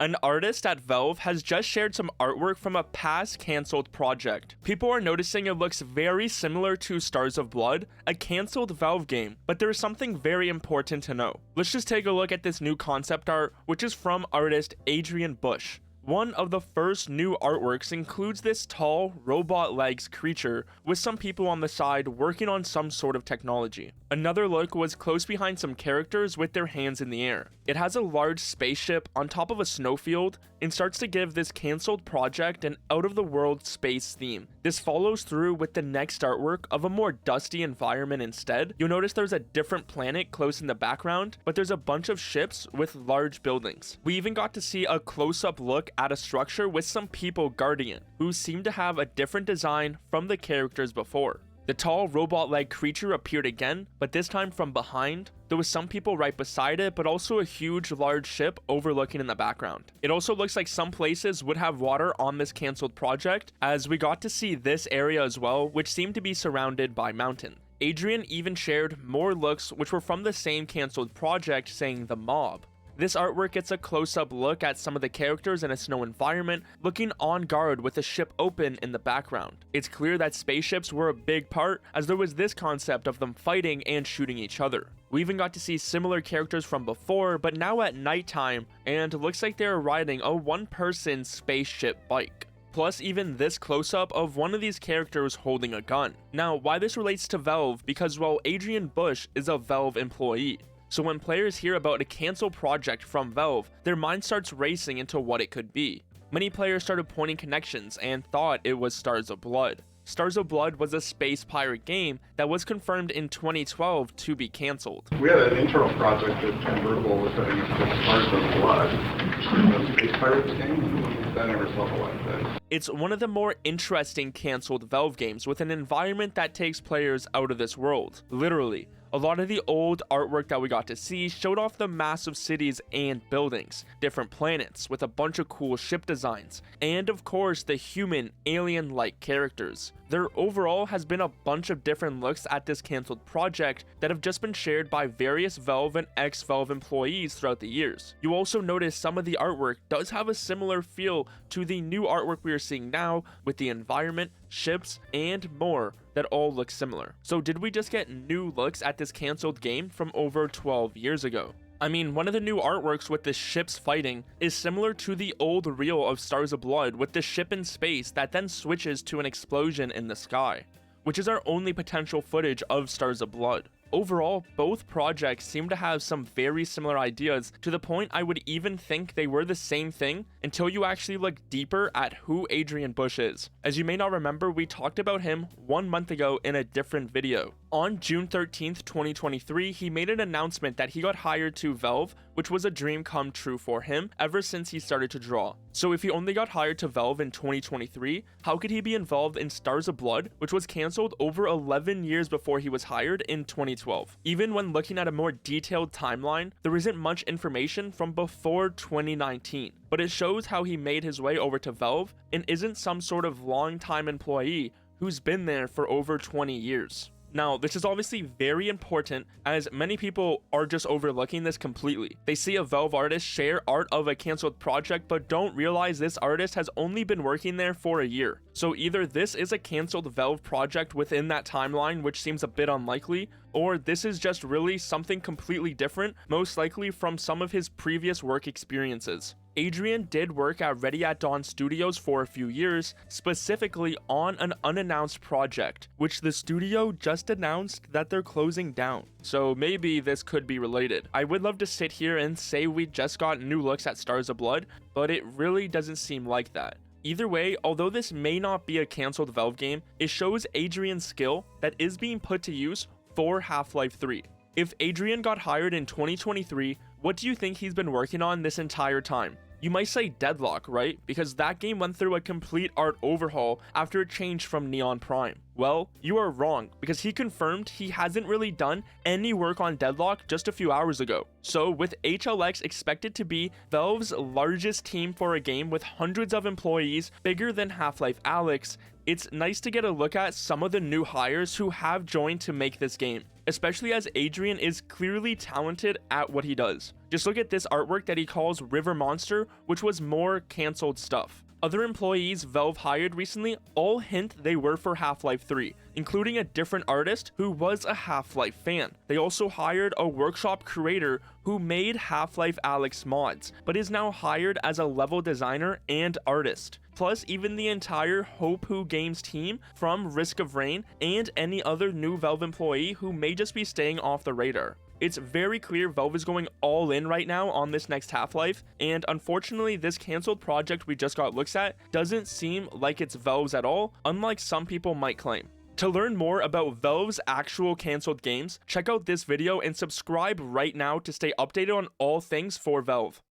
An artist at Valve has just shared some artwork from a past cancelled project. People are noticing it looks very similar to Stars of Blood, a cancelled Valve game, but there is something very important to know. Let's just take a look at this new concept art, which is from artist Adrian Bush. One of the first new artworks includes this tall, robot legs creature with some people on the side working on some sort of technology. Another look was close behind some characters with their hands in the air. It has a large spaceship on top of a snowfield and starts to give this cancelled project an out-of-the-world space theme. This follows through with the next artwork of a more dusty environment instead. You'll notice there's a different planet close in the background, but there's a bunch of ships with large buildings. We even got to see a close-up look at a structure with some people guarding it, who seem to have a different design from the characters before. The tall robot-like creature appeared again, but this time from behind. There was some people right beside it, but also a huge large ship overlooking in the background. It also looks like some places would have water on this cancelled project, as we got to see this area as well, which seemed to be surrounded by mountain. Adrian even shared more looks which were from the same cancelled project, saying the mob. This artwork gets a close-up look at some of the characters in a snow environment, looking on guard with the ship open in the background. It's clear that spaceships were a big part, as there was this concept of them fighting and shooting each other. We even got to see similar characters from before, but now at nighttime, and it looks like they're riding a one-person spaceship bike. Plus even this close-up of one of these characters holding a gun. Now, why this relates to Valve? Because, well, Adrian Bush is a Valve employee. So when players hear about a cancelled project from Valve, their mind starts racing into what it could be. Many players started pointing connections and thought it was Stars of Blood. Stars of Blood was a space pirate game that was confirmed in 2012 to be cancelled. We had an internal project that Convertible was setting up called Stars of Blood, a space pirates game. That never saw the light of day. It's one of the more interesting cancelled Valve games with an environment that takes players out of this world, literally. A lot of the old artwork that we got to see showed off the massive cities and buildings, different planets with a bunch of cool ship designs, and of course the human, alien-like characters. There overall has been a bunch of different looks at this cancelled project that have just been shared by various Valve and ex-Valve employees throughout the years. You also notice some of the artwork does have a similar feel to the new artwork we are seeing now, with the environment, ships, and more that all look similar. So did we just get new looks at this cancelled game from over 12 years ago? I mean, one of the new artworks with the ships fighting is similar to the old reel of Stars of Blood with the ship in space that then switches to an explosion in the sky, which is our only potential footage of Stars of Blood. Overall, both projects seem to have some very similar ideas, to the point I would even think they were the same thing until you actually look deeper at who Adrian Bush is. As you may not remember, we talked about him 1 month ago in a different video. On June 13th, 2023, he made an announcement that he got hired to Valve, which was a dream come true for him ever since he started to draw. So if he only got hired to Valve in 2023, how could he be involved in Stars of Blood, which was cancelled over 11 years before he was hired in 2012? Even when looking at a more detailed timeline, there isn't much information from before 2019, but it shows how he made his way over to Valve and isn't some sort of long-time employee who's been there for over 20 years. Now, this is obviously very important, as many people are just overlooking this completely. They see a Valve artist share art of a cancelled project, but don't realize this artist has only been working there for a year. So either this is a cancelled Valve project within that timeline, which seems a bit unlikely, or this is just really something completely different, most likely from some of his previous work experiences. Adrian did work at Ready at Dawn Studios for a few years, specifically on an unannounced project, which the studio just announced that they're closing down. So maybe this could be related. I would love to sit here and say we just got new looks at Stars of Blood, but it really doesn't seem like that. Either way, although this may not be a cancelled Valve game, it shows Adrian's skill that is being put to use for Half-Life 3. If Adrian got hired in 2023, what do you think he's been working on this entire time? You might say Deadlock, right? Because that game went through a complete art overhaul after it changed from Neon Prime. Well, you are wrong, because he confirmed he hasn't really done any work on Deadlock just a few hours ago. So with HLX expected to be Valve's largest team for a game with hundreds of employees, bigger than Half-Life Alyx, it's nice to get a look at some of the new hires who have joined to make this game, especially as Adrian is clearly talented at what he does. Just look at this artwork that he calls River Monster, which was more cancelled stuff. Other employees Valve hired recently all hint they were for Half-Life 3, including a different artist who was a Half-Life fan. They also hired a workshop creator who made Half-Life Alyx mods, but is now hired as a level designer and artist. Plus, even the entire Hope Who Games team from Risk of Rain and any other new Valve employee who may just be staying off the radar. It's very clear Valve is going all in right now on this next Half-Life, and unfortunately this cancelled project we just got looks at doesn't seem like it's Valve's at all, unlike some people might claim. To learn more about Valve's actual cancelled games, check out this video and subscribe right now to stay updated on all things for Valve.